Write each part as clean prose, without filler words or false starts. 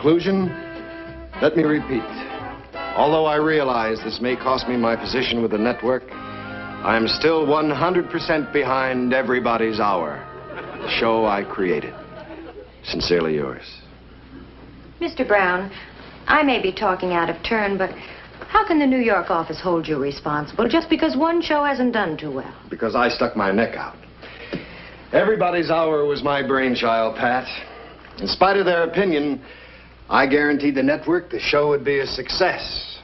conclusion, let me repeat. Although I realize this may cost me my position with the network, I am still 100% behind Everybody's Hour, the show I created. Sincerely yours. Mr. Brown, I may be talking out of turn, but how can the New York office hold you responsible just because one show hasn't done too well? Because I stuck my neck out. Everybody's Hour was my brainchild, Pat. In spite of their opinion, I guaranteed the network the show would be a success.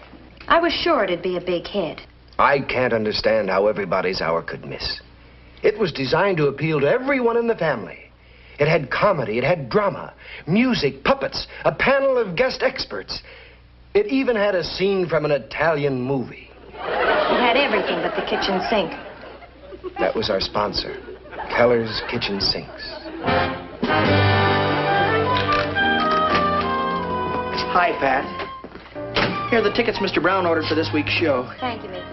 I was sure it'd be a big hit. I can't understand how Everybody's Hour could miss. It was designed to appeal to everyone in the family. It had comedy, it had drama, music, puppets, a panel of guest experts. It even had a scene from an Italian movie. It had everything but the kitchen sink. That was our sponsor, Keller's Kitchen Sinks. Hi, Pat. Here are the tickets Mr. Brown ordered for this week's show. Thank you, Mickey.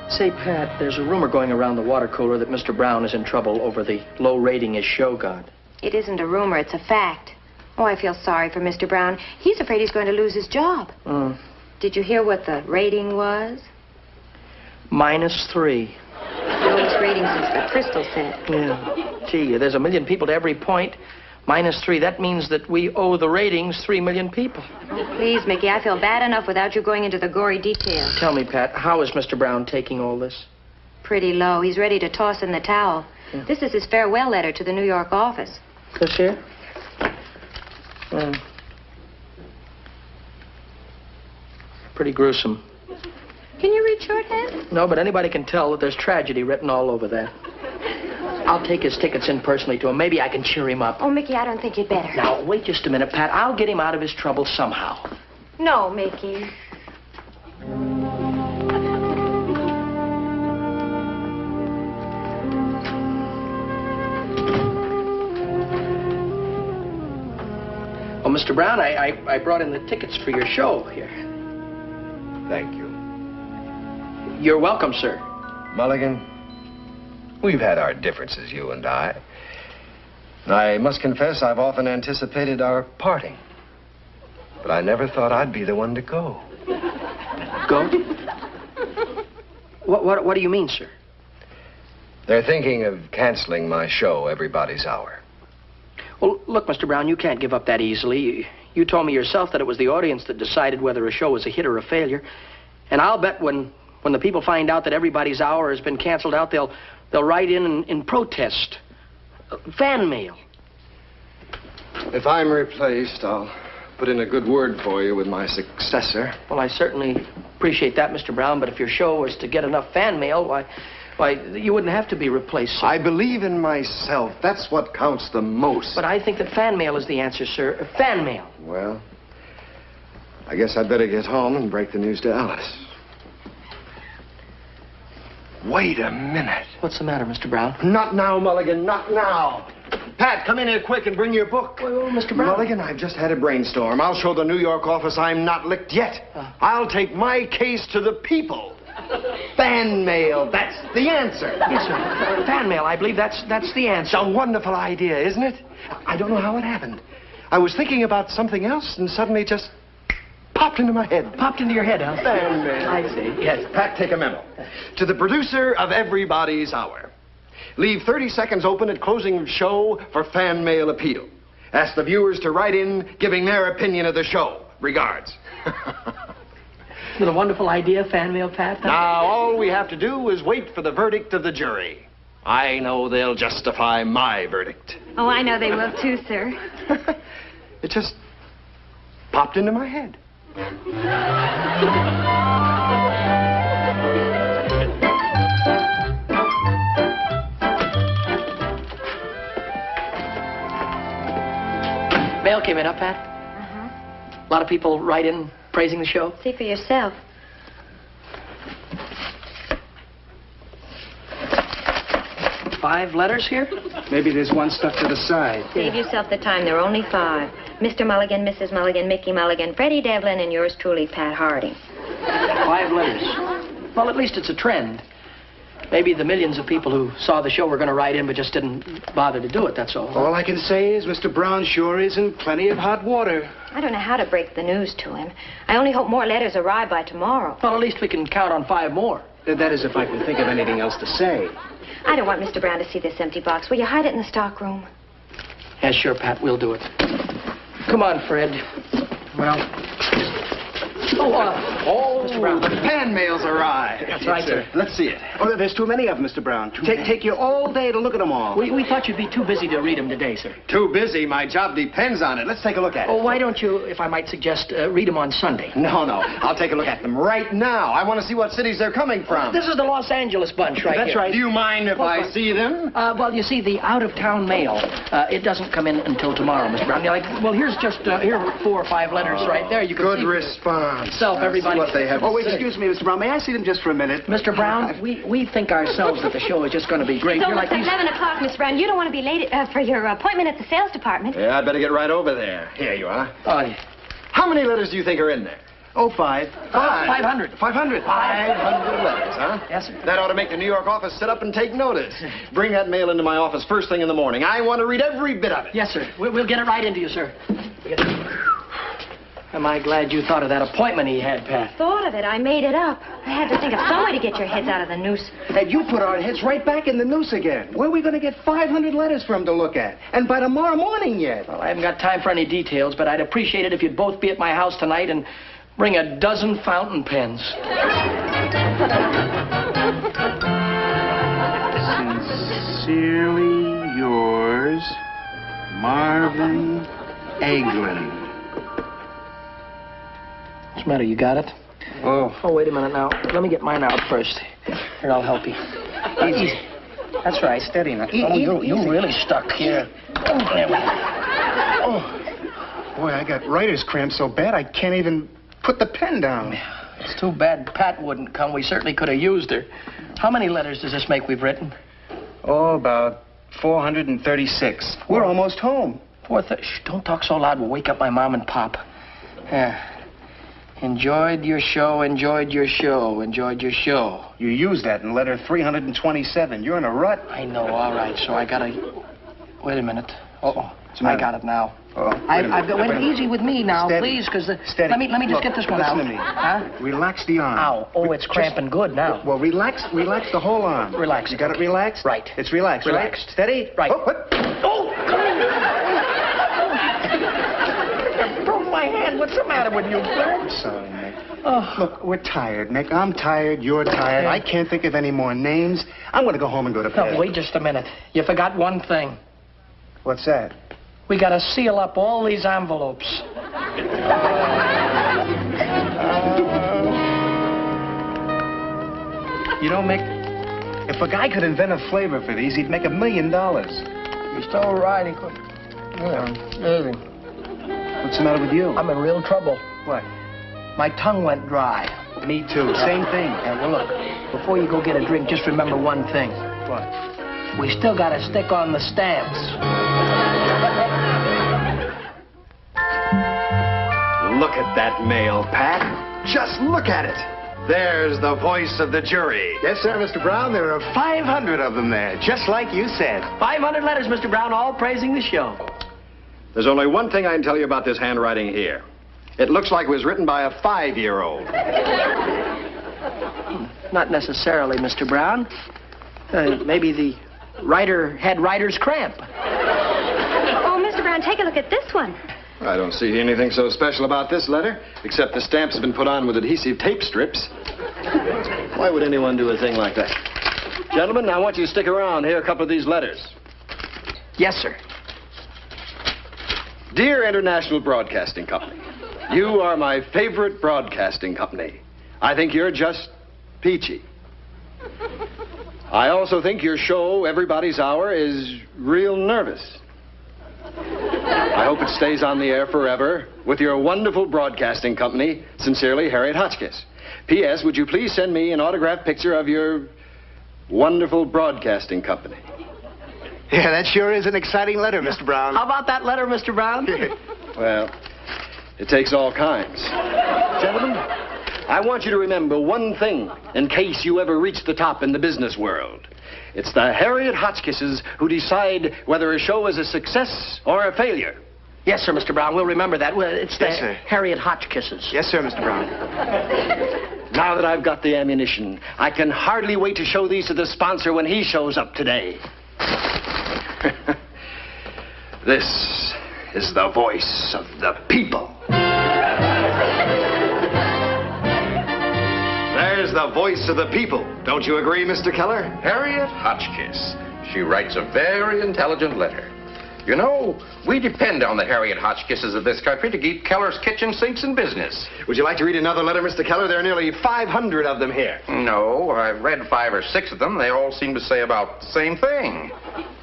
Say, Pat, there's a rumor going around the water cooler that Mr. Brown is in trouble over the low rating his show got. It isn't a rumor, it's a fact. Oh, I feel sorry for Mr. Brown. He's afraid he's going to lose his job. Did you hear what the rating was? -3. The lowest rating since the Crystal set. Yeah. Gee, there's 1 million people to every point. -3, that means that we owe the ratings 3 million people. Oh, please, Mickey, I feel bad enough without you going into the gory details. Tell me, Pat, how is Mr. Brown taking all this? Pretty low. He's ready to toss in the towel. Yeah. This is his farewell letter to the New York office. This here? Pretty gruesome. Can you read shorthand? No, but anybody can tell that there's tragedy written all over that. I'll take his tickets in personally to him. Maybe I can cheer him up. Oh, Mickey, I don't think you'd better. Now, wait just a minute, Pat. I'll get him out of his trouble somehow. No, Mickey. Well, Mr. Brown, I brought in the tickets for your show here. Thank you. You're welcome, sir. Mulligan, we've had our differences, you and I. And I must confess I've often anticipated our parting. But I never thought I'd be the one to go. Go? What do you mean, sir? They're thinking of canceling my show, Everybody's Hour. Well, look, Mr. Brown, you can't give up that easily. You told me yourself that it was the audience that decided whether a show was a hit or a failure. And I'll bet when the people find out that Everybody's Hour has been canceled out, they'll write in protest. Fan mail. If I'm replaced, I'll put in a good word for you with my successor. Well, I certainly appreciate that, Mr. Brown, but if your show was to get enough fan mail, why, you wouldn't have to be replaced, sir. I believe in myself. That's what counts the most. But I think that fan mail is the answer, sir. Fan mail. Well, I guess I'd better get home and break the news to Alice. Wait a minute. What's the matter, Mr. Brown? Not now, Mulligan, not now. Pat, come in here quick and bring your book. Well, Mr. Brown. Mulligan, I've just had a brainstorm. I'll show the New York office I'm not licked yet. I'll take my case to the people. Fan mail, that's the answer. Yes, sir. Fan mail, I believe that's the answer. It's a wonderful idea, isn't it? I don't know how it happened. I was thinking about something else and suddenly it just popped into my head. Popped into your head, huh? Fan mail. I see. Yes, Pat, take a memo. To the producer of Everybody's Hour. Leave 30 seconds open at closing of show for fan mail appeal. Ask the viewers to write in giving their opinion of the show. Regards. What a wonderful idea, fan mail, Pat. Huh? Now, all we have to do is wait for the verdict of the jury. I know they'll justify my verdict. Oh, I know they will too, sir. It just popped into my head. Mail came in, huh, Pat? A lot of people write in praising the show. See for yourself. Five letters here? Maybe there's one stuck to the side. Save yourself the time. There are only 5. Mr. Mulligan, Mrs. Mulligan, Mickey Mulligan, Freddy Devlin, and yours truly, Pat Harding. 5 letters. Well, at least it's a trend. Maybe the millions of people who saw the show were going to write in but just didn't bother to do it, that's all. All I can say is Mr. Brown sure is in plenty of hot water. I don't know how to break the news to him. I only hope more letters arrive by tomorrow. Well, at least we can count on 5 more. That is, if I can think of anything else to say. I don't want Mr. Brown to see this empty box. Will you hide it in the stockroom? Yeah, sure, Pat, we'll do it. Come on, Fred. Well... Mr. Brown. The fan mail's arrived. That's right, sir. Let's see it. Oh, there's too many of them, Mr. Brown. Take you all day to look at them all. We thought you'd be too busy to read them today, sir. Too busy. My job depends on it. Let's take a look at it. Oh, why don't you, if I might suggest, read them on Sunday? No. I'll take a look at them right now. I want to see what cities they're coming from. This is the Los Angeles bunch right That's here. right. Do you mind if I see them? Well, you see, the out-of-town mail, it doesn't come in until tomorrow, Mr. Brown. You're like, well, here's just, here are 4 or 5 letters right there. You can Good see response. yourself, everybody. See what they have Oh, to wait, say. excuse me, Mr. Brown. May I see them just for a minute? Mr. Brown, we think ourselves that the show is just going to be great. It's You're almost like these... 11 o'clock, Mr. Brown. You don't want to be late for your appointment at the sales department. Yeah, I'd better get right over there. Here you are. Oh, yeah. How many letters do you think are in there? Oh, 5. 500. 500. 500 letters, huh? Yes, sir. That ought to make the New York office sit up and take notice. Bring that mail into my office first thing in the morning. I want to read every bit of it. Yes, sir. We'll get it right into you, sir. Am I glad you thought of that appointment he had, Pat? Thought of it. I made it up. I had to think of some way to get your heads out of the noose. And you put our heads right back in the noose again. Where are we going to get 500 letters from to look at? And by tomorrow morning yet. Well, I haven't got time for any details, but I'd appreciate it if you'd both be at my house tonight and bring a dozen fountain pens. Sincerely yours, Marvin Eglin. What's the matter? You got it? Oh. Oh, wait a minute now. Let me get mine out first. Here, I'll help you. Easy. That's right. Steady now. You really stuck here. Oh, there we go. Oh. Boy, I got writer's cramp so bad I can't even put the pen down. It's too bad Pat wouldn't come. We certainly could have used her. How many letters does this make we've written? Oh, about 436. We're almost home. Shh, don't talk so loud. We'll wake up my mom and pop. Yeah. Enjoyed your show, enjoyed your show, enjoyed your show. You used that in letter 327. You're in a rut. I know, all right. So I gotta... Wait a minute. Uh-oh. What's the matter? I got it now. Oh, I've got... wait a minute. Easy with me now, Steady. please, because the... Steady. Let me just Look, get this one out. listen to me. Huh? Relax the arm. Ow. Oh, it's cramping good now. Well, relax the whole arm. Relax. You got it relaxed? Right. It's relaxed, Relaxed. right? Steady? Right. Oh, what? Oh! I broke my hand. What's the matter with you, Fred? I'm sorry, Nick. Oh. Look, we're tired, Nick. I'm tired. You're tired. Yeah. I can't think of any more names. I'm going to go home and go to bed. No, wait just a minute. You forgot one thing. What's that? We got to seal up all these envelopes. You know, Mick, if a guy could invent a flavor for these, he'd make $1 million. You're still right. He could... What's the matter with you? I'm in real trouble. What? My tongue went dry. Me too. Same thing. Yeah, well, look, before you go get a drink, just remember one thing. What? We still got to stick on the stamps. Look at that mail, Pat. Just look at it. There's the voice of the jury. Yes, sir, Mr. Brown. There are 500 of them there, just like you said. 500 letters, Mr. Brown, all praising the show. There's only one thing I can tell you about this handwriting here. It looks like it was written by a 5-year-old. Not necessarily, Mr. Brown. Maybe the writer had writer's cramp. Oh, Mr. Brown, take a look at this one. I don't see anything so special about this letter, except the stamps have been put on with adhesive tape strips. Why would anyone do a thing like that? Gentlemen, I want you to stick around. Here are a couple of these letters. Yes, sir. Dear International Broadcasting Company, you are my favorite broadcasting company. I think you're just peachy. I also think your show, Everybody's Hour, is real nervous. I hope it stays on the air forever with your wonderful broadcasting company. Sincerely, Harriet Hotchkiss. P.S. Would you please send me an autographed picture of your wonderful broadcasting company? Yeah, that sure is an exciting letter, Mr. Brown. How about that letter, Mr. Brown? Well, it takes all kinds. Gentlemen, I want you to remember one thing in case you ever reach the top in the business world. It's the Harriet Hotchkisses who decide whether a show is a success or a failure. Yes, sir, Mr. Brown. We'll remember that. Well, it's the Yes, sir. Harriet Hotchkisses. Yes, sir, Mr. Brown. Now that I've got the ammunition, I can hardly wait to show these to the sponsor when he shows up today. This is the voice of the people. There's the voice of the people. Don't you agree, Mr. Keller? Harriet Hotchkiss. She writes a very intelligent letter. You know, we depend on the Harriet Hotchkisses of this country to keep Keller's kitchen sinks in business. Would you like to read another letter, Mr. Keller? There are nearly 500 of them here. No, I've read 5 or 6 of them. They all seem to say about the same thing.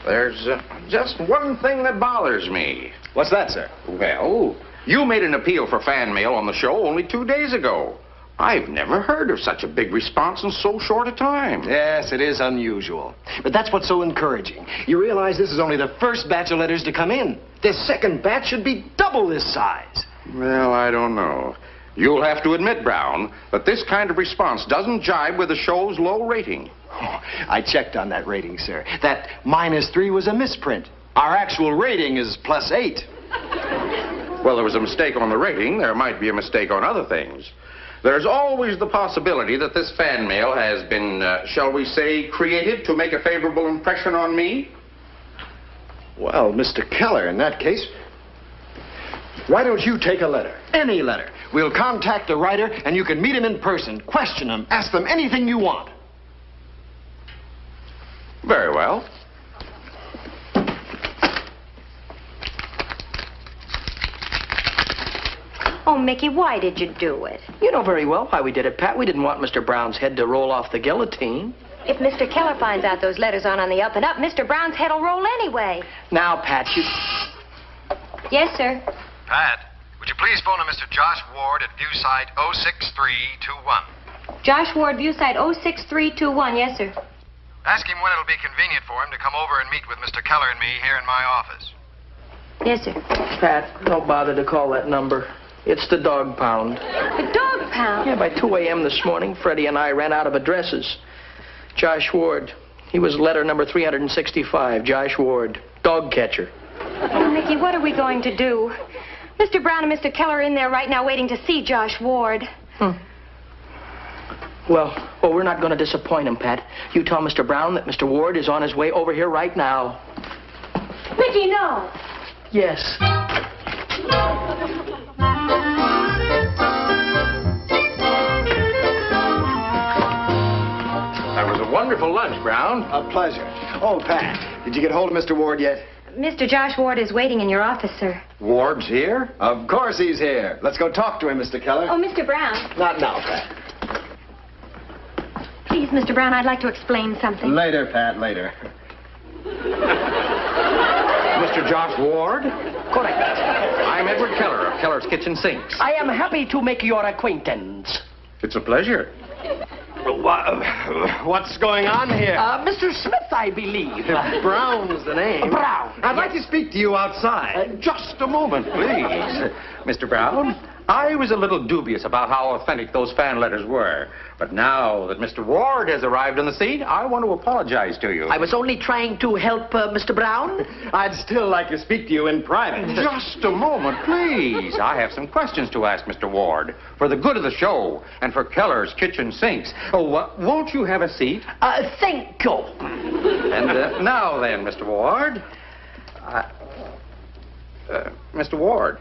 There's just one thing that bothers me. What's that, sir? Well, you made an appeal for fan mail on the show only 2 days ago. I've never heard of such a big response in so short a time. Yes, it is unusual. But that's what's so encouraging. You realize this is only the first batch of letters to come in. This second batch should be double this size. Well, I don't know. You'll have to admit, Brown, that this kind of response doesn't jibe with the show's low rating. Oh, I checked on that rating, sir. That -3 was a misprint. Our actual rating is +8. Well, there was a mistake on the rating. There might be a mistake on other things. There's always the possibility that this fan mail has been, shall we say, created to make a favorable impression on me. Well, Mr. Keller, in that case, why don't you take a letter? Any letter. We'll contact the writer, and you can meet him in person, question him, ask them anything you want. Very well. Oh, Mickey, why did you do it? You know very well why we did it, Pat. We didn't want Mr. Brown's head to roll off the guillotine. If Mr. Keller finds out those letters aren't on the up and up, Mr. Brown's head will roll anyway. Now, Pat, you... Yes, sir. Pat, would you please phone a Mr. Josh Ward at Viewsite 06321? Josh Ward, Viewsite 06321. Yes, sir. Ask him when it'll be convenient for him to come over and meet with Mr. Keller and me here in my office. Yes, sir. Pat, don't bother to call that number. It's the dog pound. The dog pound? Yeah, by 2 a.m. this morning, Freddie and I ran out of addresses. Josh Ward. He was letter number 365. Josh Ward. Dog catcher. Oh, Mickey, what are we going to do? Mr. Brown and Mr. Keller are in there right now waiting to see Josh Ward. Well, we're not going to disappoint him, Pat. You tell Mr. Brown that Mr. Ward is on his way over here right now. Mickey, no. Yes. That was a wonderful lunch, Brown. A pleasure. Oh, Pat, did you get hold of Mr. Ward yet? Mr. Josh Ward is waiting in your office, sir. Ward's here? Of course he's here. Let's go talk to him, Mr. Keller. Oh, Mr. Brown. Not now, Pat. Please, Mr. Brown, I'd like to explain something. Later, Pat, later. Mr. Josh Ward? Correct. I'm Edward Keller of Keller's Kitchen Sinks. I am happy to make your acquaintance. It's a pleasure. What's going on here? Mr. Smith, I believe. Brown's the name. Brown. I'd like to speak to you outside. Just a moment, please. Mr. Brown, I was a little dubious about how authentic those fan letters were. But now that Mr. Ward has arrived on the scene, I want to apologize to you. I was only trying to help Mr. Brown. I'd still like to speak to you in private. Just a moment, please. I have some questions to ask Mr. Ward for the good of the show and for Keller's Kitchen Sinks. Oh, won't you have a seat? Thank you. And now then, Mr. Ward. Mr. Ward.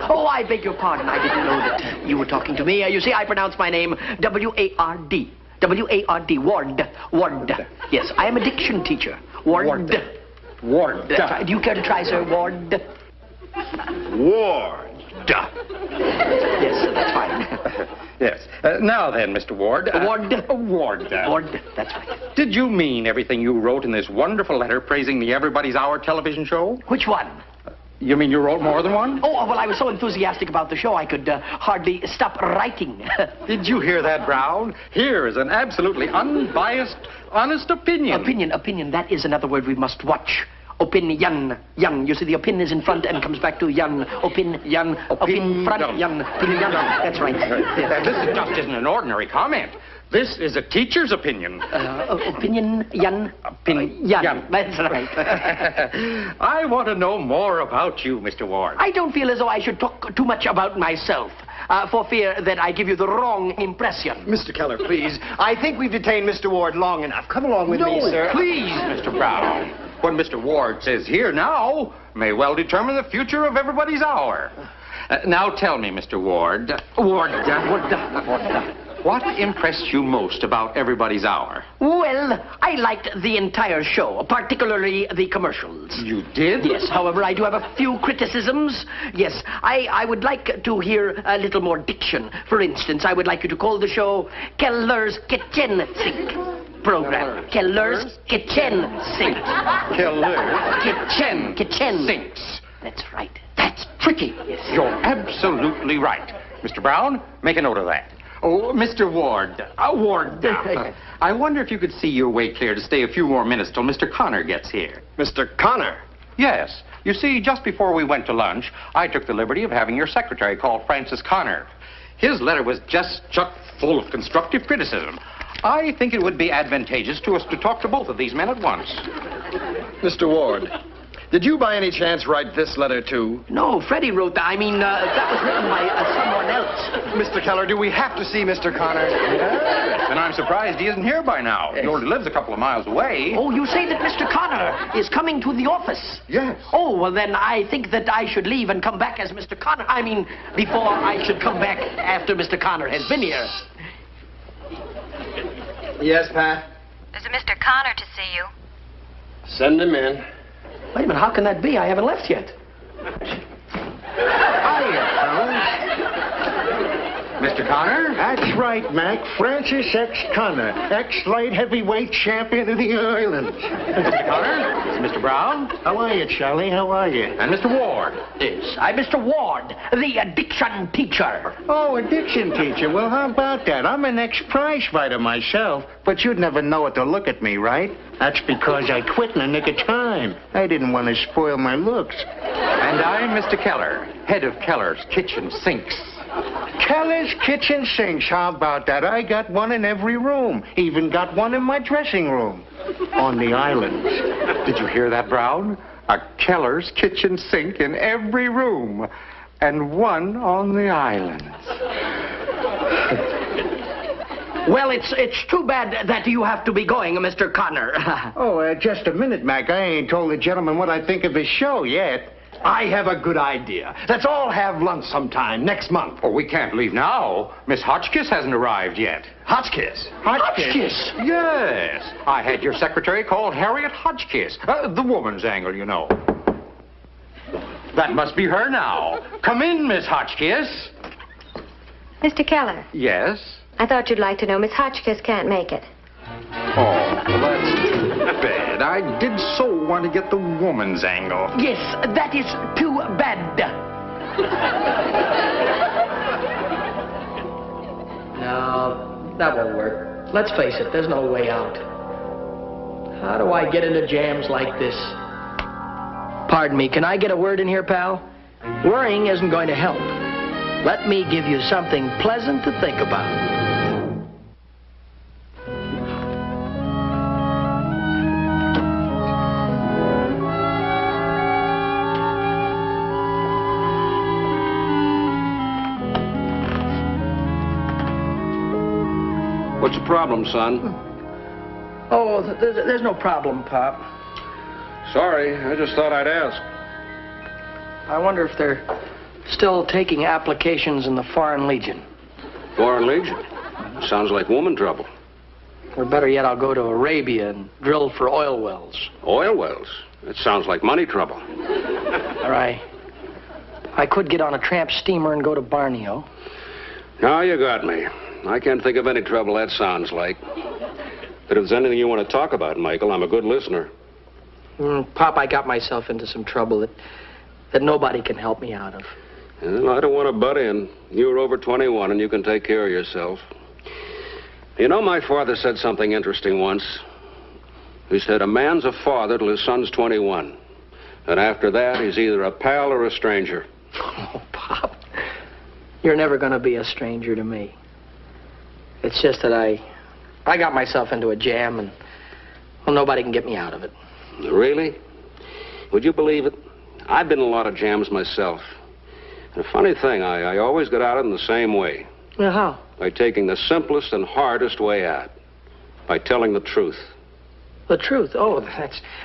Oh, I beg your pardon. I didn't know that you were talking to me. You see, I pronounce my name W-A-R-D. W-A-R-D. Ward. Ward. Yes, I am a diction teacher. Ward. Ward. That's right. Do you care to try, sir? Ward. Ward. Yes, that's fine. Yes. Now then, Mr. Ward. Ward. Ward. Ward. That's right. Did you mean everything you wrote in this wonderful letter praising the Everybody's Hour television show? Which one? You mean you wrote more than one? Oh, well, I was so enthusiastic about the show, I could hardly stop writing. Did you hear that, Brown? Here is an absolutely unbiased, honest opinion. Opinion. That is another word we must watch. opinion. Yan. You see, the opin is in front and comes back to yan. Opinion. Opin front. Yan. Opinion. That's right. This just isn't an ordinary comment. This is a teacher's opinion. Opinion, yan. Yan. That's right. I want to know more about you, Mr. Ward. I don't feel as though I should talk too much about myself, for fear that I give you the wrong impression. Mr. Keller, please. I think we've detained Mr. Ward long enough. Come along with me, sir. Please, Mr. Brown. What Mr. Ward says here now may well determine the future of everybody's hour. Now tell me, Mr. Ward. What impressed you most about Everybody's Hour? Well, I liked the entire show, particularly the commercials. You did? Yes, however, I do have a few criticisms. Yes, I would like to hear a little more diction. For instance, I would like you to call the show Keller's Kitchen Sink program. Keller's Kitchen Sink. Keller's Kitchen Sinks. That's right. That's tricky. Yes. You're absolutely right. Mr. Brown, make a note of that. Oh, Mr. Ward. Ward. I wonder if you could see your way clear to stay a few more minutes till Mr. Connor gets here. Mr. Connor? Yes. You see, just before we went to lunch, I took the liberty of having your secretary call Francis Connor. His letter was just chock full of constructive criticism. I think it would be advantageous to us to talk to both of these men at once. Mr. Ward, did you by any chance write this letter too? No, Freddy wrote that. I mean, that was written by someone else. Mr. Keller, do we have to see Mr. Connor? Yes. And I'm surprised he isn't here by now. He already lives a couple of miles away. Oh, you say that Mr. Connor is coming to the office? Yes. Oh, well, then I think that I should leave and come back as Mr. Connor. I mean, before I should come back after Mr. Connor has been here. Yes, Pat? There's a Mr. Connor to see you. Send him in. Wait a minute, how can that be? I haven't left yet. Hiya, fellas. Mr. Connor? That's right, Mac. Francis X. Connor, ex-light heavyweight champion of the island. Mr. Connor? This is Mr. Brown. How are you, Charlie? How are you? And Mr. Ward. Yes, I'm Mr. Ward, the addiction teacher. Oh, addiction teacher. Well, how about that? I'm an ex-prize fighter myself, but you'd never know it to look at me, right? That's because I quit in the nick of time. I didn't want to spoil my looks. And I'm Mr. Keller, head of Keller's Kitchen Sinks. Keller's Kitchen Sinks, how about that? I got one in every room. Even got one in my dressing room. On the island. Did you hear that, Brown? A Keller's Kitchen Sink in every room. And one on the island. Well, it's too bad that you have to be going, Mr. Connor. Oh, just a minute, Mac. I ain't told the gentleman what I think of his show yet. I have a good idea. Let's all have lunch sometime next month. Oh, we can't leave now. Miss Hotchkiss hasn't arrived yet. Hotchkiss? Hotchkiss? Yes. I had your secretary called Harriet Hotchkiss. The woman's angle, you know. That must be her now. Come in, Miss Hotchkiss. Mr. Keller, Yes? I thought you'd like to know Miss Hotchkiss can't make it. Oh, well, that's bad. I did so want to get the woman's angle. Yes, that is too bad. No, that won't work. Let's face it, there's no way out. How do I get into jams like this? Pardon me, can I get a word in here, pal? Worrying isn't going to help. Let me give you something pleasant to think about. What's the problem, son? Oh, there's no problem, Pop. Sorry, I just thought I'd ask. I wonder if they're still taking applications in the Foreign Legion. Foreign Legion? Sounds like woman trouble. Or better yet, I'll go to Arabia and drill for oil wells. Oil wells? That sounds like money trouble. All right. I could get on a tramp steamer and go to Borneo. Now you got me. I can't think of any trouble that sounds like. But if there's anything you want to talk about, Michael, I'm a good listener. Pop, I got myself into some trouble that nobody can help me out of. Well, I don't want to butt in. You're over 21 and you can take care of yourself. You know, my father said something interesting once. He said, a man's a father till his son's 21. And after that, he's either a pal or a stranger. Oh, Pop. You're never going to be a stranger to me. It's just that I got myself into a jam, and, well, nobody can get me out of it. Really? Would you believe it? I've been in a lot of jams myself. And a funny thing, I always got out of them the same way. Well, how? By taking the simplest and hardest way out. By telling the truth. The truth? Oh,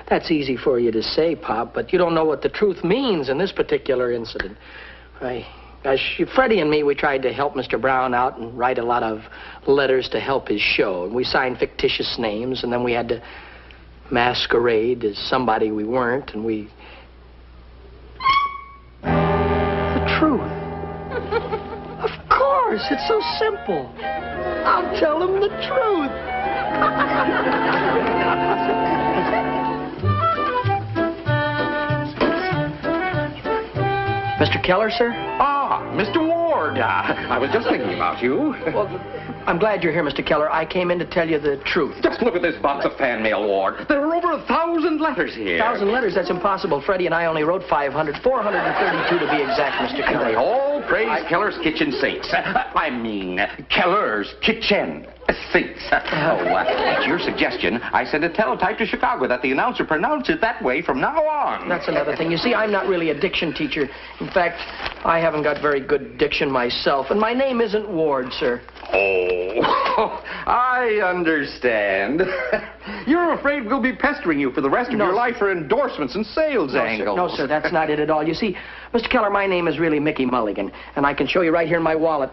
that's easy for you to say, Pop, but you don't know what the truth means in this particular incident. Freddie and me, we tried to help Mr. Brown out and write a lot of letters to help his show. And we signed fictitious names, and then we had to masquerade as somebody we weren't, and we... The truth. Of course, it's so simple. I'll tell him the truth. Mr. Keller, sir? Ah, Mr. Ward. I was just thinking about you. Well, I'm glad you're here, Mr. Keller. I came in to tell you the truth. Just look at this box of fan mail, Ward. There are over 1,000 letters here. 1,000 letters? That's impossible. Freddie and I only wrote 500. 432 to be exact, Mr. And Keller. they all praise Keller's kitchen sinks. I mean, Keller's kitchen sinks. At your suggestion, I sent a teletype to Chicago that the announcer pronounce it that way from now on. That's another thing. You see, I'm not really a diction teacher. In fact, I haven't got very good diction myself. And my name isn't Ward, sir. Oh, I understand. You're afraid we'll be pestering you for the rest of your life for endorsements and sales angles. No, sir, that's not it at all. You see, Mr. Keller, my name is really Mickey Mulligan, and I can show you right here in my wallet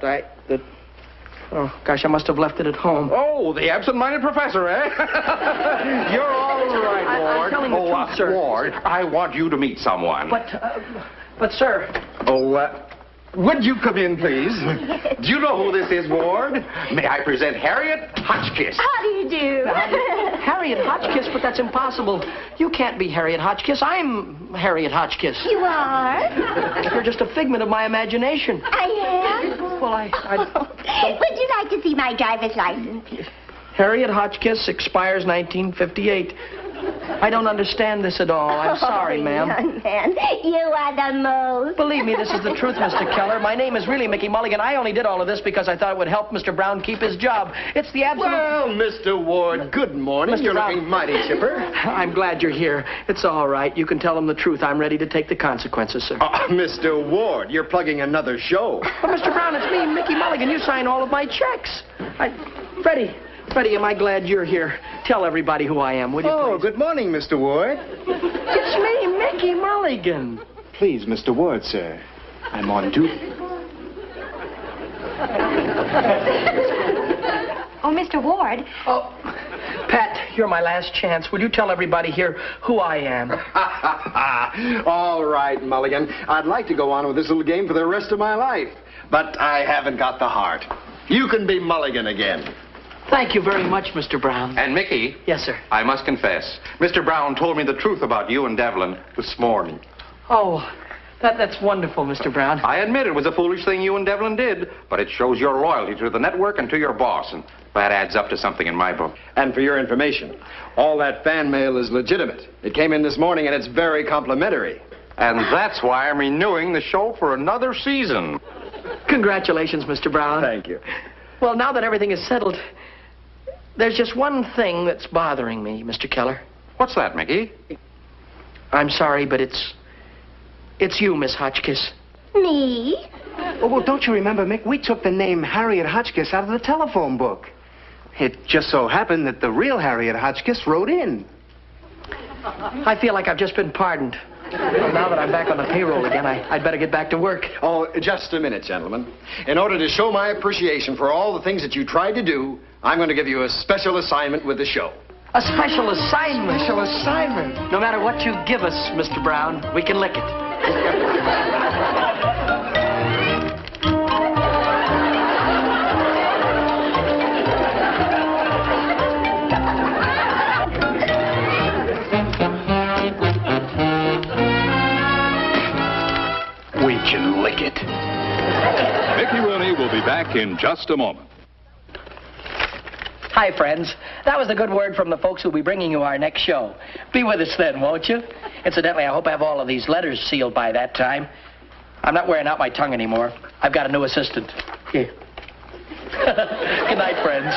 oh, gosh, I must have left it at home. Oh, the absent-minded professor, eh? You're all right, Ward. I'm telling the truth, sir. Ward, I want you to meet someone. But, sir... Would you come in, please? Do you know who this is, Ward? May I present Harriet Hotchkiss? How do you do? Harriet Hotchkiss? But that's impossible. You can't be Harriet Hotchkiss. I'm Harriet Hotchkiss. You are? You're just a figment of my imagination. I am? Well, Would you like to see my driver's license? Harriet Hotchkiss expires 1958. I don't understand this at all. I'm sorry, ma'am. Young man, you are the most. Believe me, this is the truth, Mr. Keller. My name is really Mickey Mulligan. I only did all of this because I thought it would help Mr. Brown keep his job. It's the absolute... Well, Mr. Ward, good morning. Mr. You're Brown. looking mighty chipper. I'm glad you're here. It's all right. You can tell him the truth. I'm ready to take the consequences, sir. Mr. Ward, you're plugging another show. But, Mr. Brown, it's me, Mickey Mulligan. You sign all of my checks. Freddie, am I glad you're here? Tell everybody who I am, will you, please? Good morning, Mr. Ward. It's me, Mickey Mulligan. Please, Mr. Ward, sir. I'm on duty. Oh, Mr. Ward. Oh, Pat, you're my last chance. Will you tell everybody here who I am? All right, Mulligan. I'd like to go on with this little game for the rest of my life, but I haven't got the heart. You can be Mulligan again. Thank you very much, Mr. Brown. And Mickey. Yes, sir. I must confess, Mr. Brown told me the truth about you and Devlin this morning. Oh, that's wonderful, Mr. Brown. I admit it was a foolish thing you and Devlin did, but it shows your loyalty to the network and to your boss, and that adds up to something in my book. And for your information, all that fan mail is legitimate. It came in this morning, and it's very complimentary. And that's why I'm renewing the show for another season. Congratulations, Mr. Brown. Thank you. Well, now that everything is settled, there's just one thing that's bothering me, Mr. Keller. What's that, Mickey? I'm sorry, but it's you, Miss Hotchkiss. Me? Oh, well, don't you remember, Mick? We took the name Harriet Hotchkiss out of the telephone book. It just so happened that the real Harriet Hotchkiss wrote in. I feel like I've just been pardoned. Well, now that I'm back on the payroll again, I'd better get back to work. Oh, just a minute, gentlemen. In order to show my appreciation for all the things that you tried to do, I'm going to give you a special assignment with the show. A special assignment? Special assignment? No matter what you give us, Mr. Brown, we can lick it. We can lick it. Mickey Rooney will be back in just a moment. Hi, friends. That was the good word from the folks who'll be bringing you our next show. Be with us then, won't you? Incidentally, I hope I have all of these letters sealed by that time. I'm not wearing out my tongue anymore. I've got a new assistant. Here. Good night, friends.